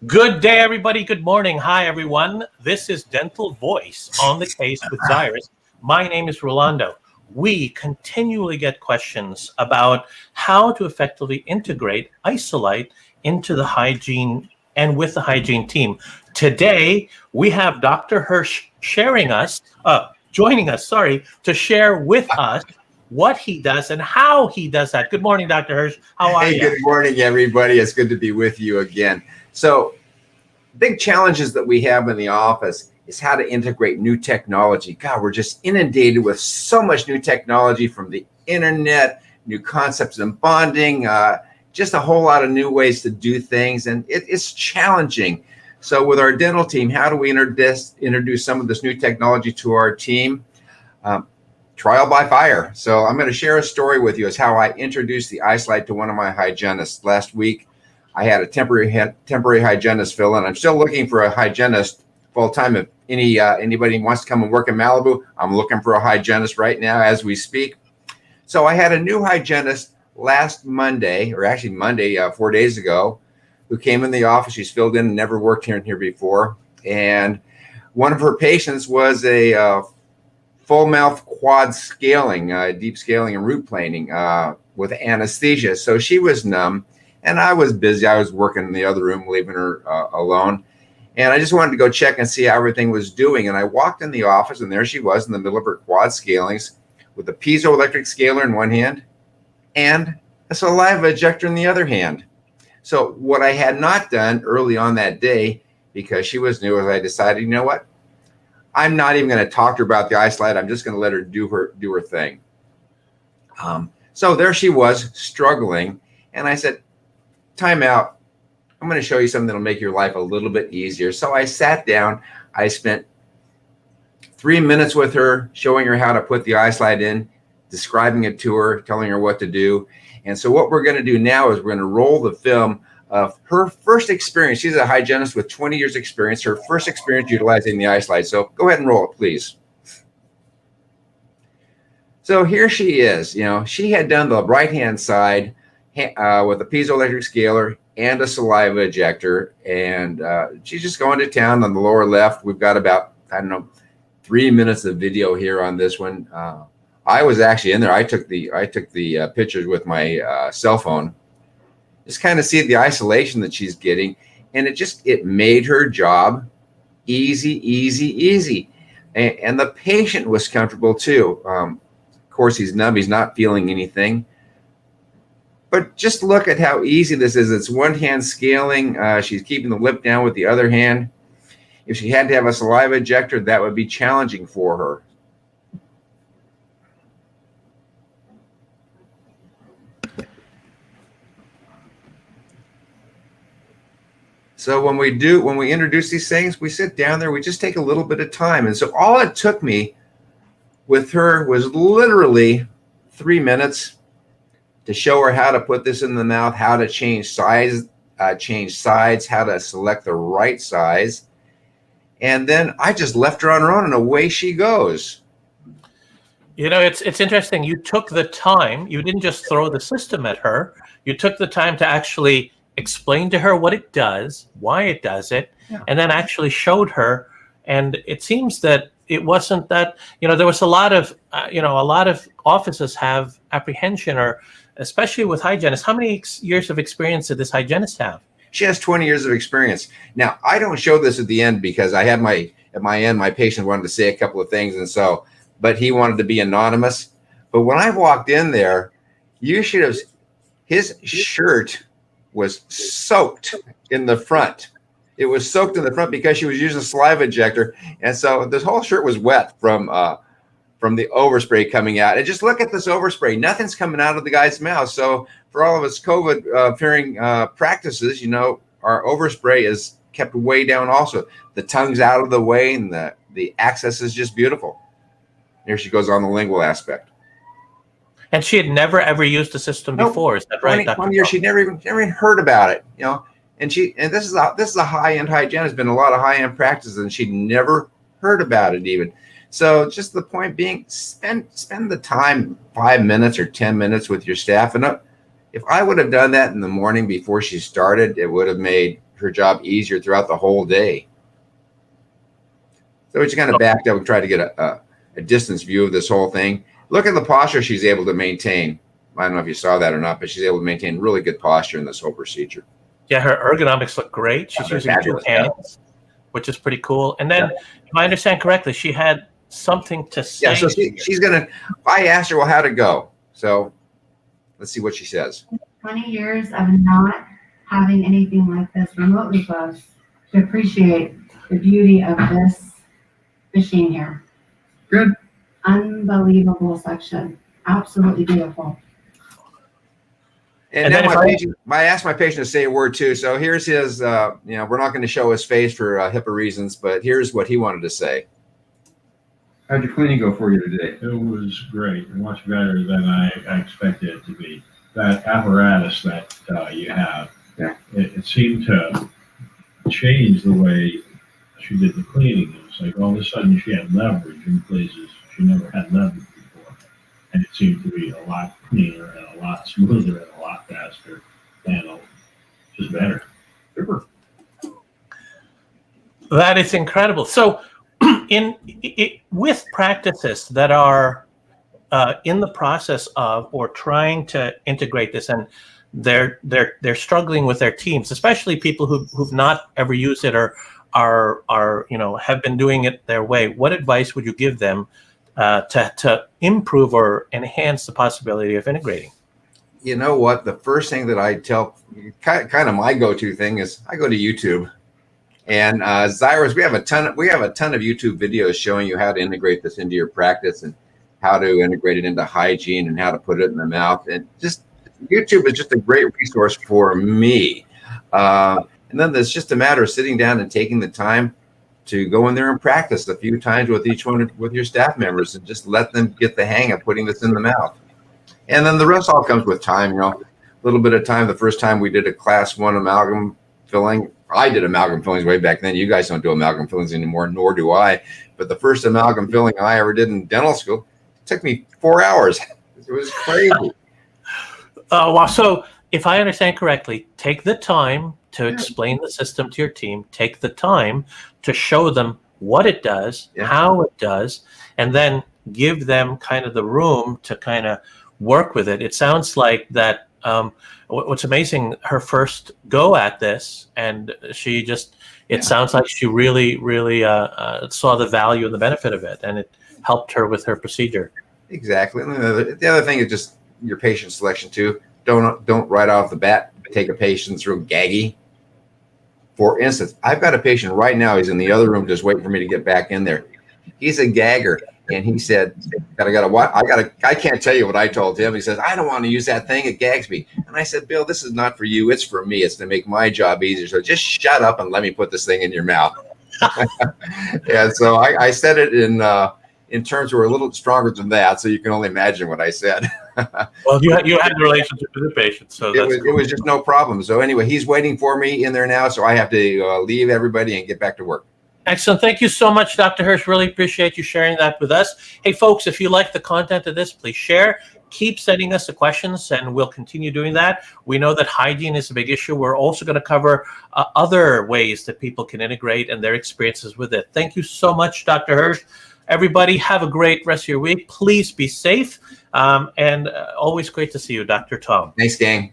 Good day, everybody. Good morning. Hi, everyone. This is Dental Voice on the Case with Zyrus. My name is Rolando. We continually get questions about how to effectively integrate Isolite into the hygiene and with the hygiene team. Today, we have Dr. Hirsh joining us, to share with us what he does and how he does that. Good morning, Dr. Hirsh. How are you? Hey, good morning, everybody. It's good to be with you again. So, big challenges that we have in the office is how to integrate new technology. God, we're just inundated with so much new technology from the internet, new concepts in bonding, just a whole lot of new ways to do things, and it's challenging. So with our dental team, how do we introduce some of this new technology to our team? Trial by fire. So I'm going to share a story with you as how I introduced the Isolite to one of my hygienists. Last week, I had a temporary hygienist fill in. I'm still looking for a hygienist full time. If anybody wants to come and work in Malibu, I'm looking for a hygienist right now as we speak. So I had a new hygienist last Monday, or actually Monday, 4 days ago, who came in the office. She's filled in and never worked here before. And one of her patients was a full mouth quad scaling, deep scaling and root planing with anesthesia. So she was numb and I was busy. I was working in the other room, leaving her alone. And I just wanted to go check and see how everything was doing. And I walked in the office and there she was in the middle of her quad scalings with a piezoelectric scaler in one hand and a saliva ejector in the other hand. So what I had not done early on that day, because she was new, is I decided, you know what? I'm not even going to talk to her about the Isolite. I'm just going to let her do her thing. So there she was struggling. And I said, time out. I'm going to show you something that'll make your life a little bit easier. So I sat down. I spent 3 minutes with her, showing her how to put the Isolite in, describing it to her, telling her what to do. And so what we're going to do now is we're going to roll the film of her first experience. She's a hygienist with 20 years experience, her first experience utilizing the Isolite. So go ahead and roll it, please. So here she is. You know, she had done the right-hand side with a piezoelectric scaler and a saliva ejector. And she's just going to town on the lower left. We've got about, 3 minutes of video here on this one. I was actually in there. I took the pictures with my cell phone. Just kind of see the isolation that she's getting, and it made her job easy. And the patient was comfortable too. Of course, he's numb. He's not feeling anything. But just look at how easy this is. It's one hand scaling. She's keeping the lip down with the other hand. If she had to have a saliva ejector, that would be challenging for her. So when we introduce these things, we sit down there, we just take a little bit of time. And so all it took me with her was literally 3 minutes to show her how to put this in the mouth, how to change sides, how to select the right size. And then I just left her on her own and away she goes. You know, it's interesting. You took the time. You didn't just throw the system at her. You took the time to actually explain to her what it does, why it does it, and then actually showed her. And it seems that it wasn't that, there was a lot of offices have apprehension, or especially with hygienists. How many years of experience did this hygienist have? She has 20 years of experience. Now, I don't show this at the end because I had at my end, my patient wanted to say a couple of things. And so, but he wanted to be anonymous. But when I walked in there, his shirt was soaked in the front. It was soaked in the front because she was using a saliva ejector. And so this whole shirt was wet from the overspray coming out. And just look at this overspray. Nothing's coming out of the guy's mouth. So for all of us COVID fearing practices, our overspray is kept way down also. The tongue's out of the way and the access is just beautiful. Here she goes on the lingual aspect. And she had never ever used the system before, is that right? 20 years, she never even heard about it, And this is a high-end hygienist. Been a lot of high-end practices, and she'd never heard about it even. So just the point being, spend the time, 5 minutes or 10 minutes with your staff. And if I would have done that in the morning before she started, it would have made her job easier throughout the whole day. So we just kind of backed up and tried to get a distance view of this whole thing. Look at the posture she's able to maintain. I don't know if you saw that or not, but she's able to maintain really good posture in this whole procedure. Yeah, her ergonomics look great. She's using fabulous, 2 hands, which is pretty cool. And then, if I understand correctly, she had something to say. Yeah, so she's going to, I asked her, well, how'd it go? So let's see what she says. 20 years of not having anything like this remotely close to appreciate the beauty of this machine here. Good. Unbelievable section. Absolutely beautiful. And now I asked my patient to say a word too. So here's his, we're not going to show his face for HIPAA reasons, but here's what he wanted to say. How'd your cleaning go for you today? It was great, much better than I expected it to be. That apparatus that you have, it seemed to change the way she did the cleaning. It was like all of a sudden she had leverage in places she never had leverage before. And it seemed to be a lot cleaner and a lot smoother and a lot faster and just better. Super. That is incredible. So with practices that are in the process of or trying to integrate this, and they're struggling with their teams, especially people who've not ever used it or are have been doing it their way, what advice would you give them to improve or enhance the possibility of integrating? You know what? The first thing that I tell, kind of my go-to thing is I go to YouTube. And Zyros, we have a ton of YouTube videos showing you how to integrate this into your practice and how to integrate it into hygiene and how to put it in the mouth. And just YouTube is just a great resource for me. And then it's just a matter of sitting down and taking the time to go in there and practice a few times with each one with your staff members and just let them get the hang of putting this in the mouth. And then the rest all comes with time, a little bit of time. The first time we did a class 1 amalgam filling, I did amalgam fillings way back then. You guys don't do amalgam fillings anymore, nor do I. But the first amalgam filling I ever did in dental school, it took me 4 hours. It was crazy. Wow. So if I understand correctly, take the time to explain the system to your team, take the time to show them what it does, how it does, and then give them kind of the room to kind of work with it. It sounds like that what's amazing, her first go at this, and she just, it sounds like she really saw the value and the benefit of it, and it helped her with her procedure. Exactly. And the other thing is just your patient selection too. Don't right off the bat take a patient through gaggy. For instance, I've got a patient right now. He's in the other room just waiting for me to get back in there. He's a gagger. And he said, I can't tell you what I told him. He says, I don't want to use that thing. It gags me. And I said, Bill, this is not for you. It's for me. It's to make my job easier. So just shut up and let me put this thing in your mouth. And so I said it in terms that were a little stronger than that. So you can only imagine what I said. Well, you had the relationship with the patient. So it was just no problem. So anyway, he's waiting for me in there now. So I have to leave everybody and get back to work. Excellent. Thank you so much, Dr. Hirsh. Really appreciate you sharing that with us. Hey, folks, if you like the content of this, please share. Keep sending us the questions, and we'll continue doing that. We know that hygiene is a big issue. We're also going to cover other ways that people can integrate and their experiences with it. Thank you so much, Dr. Hirsh. Everybody, have a great rest of your week. Please be safe, and always great to see you, Dr. Tom. Thanks, gang.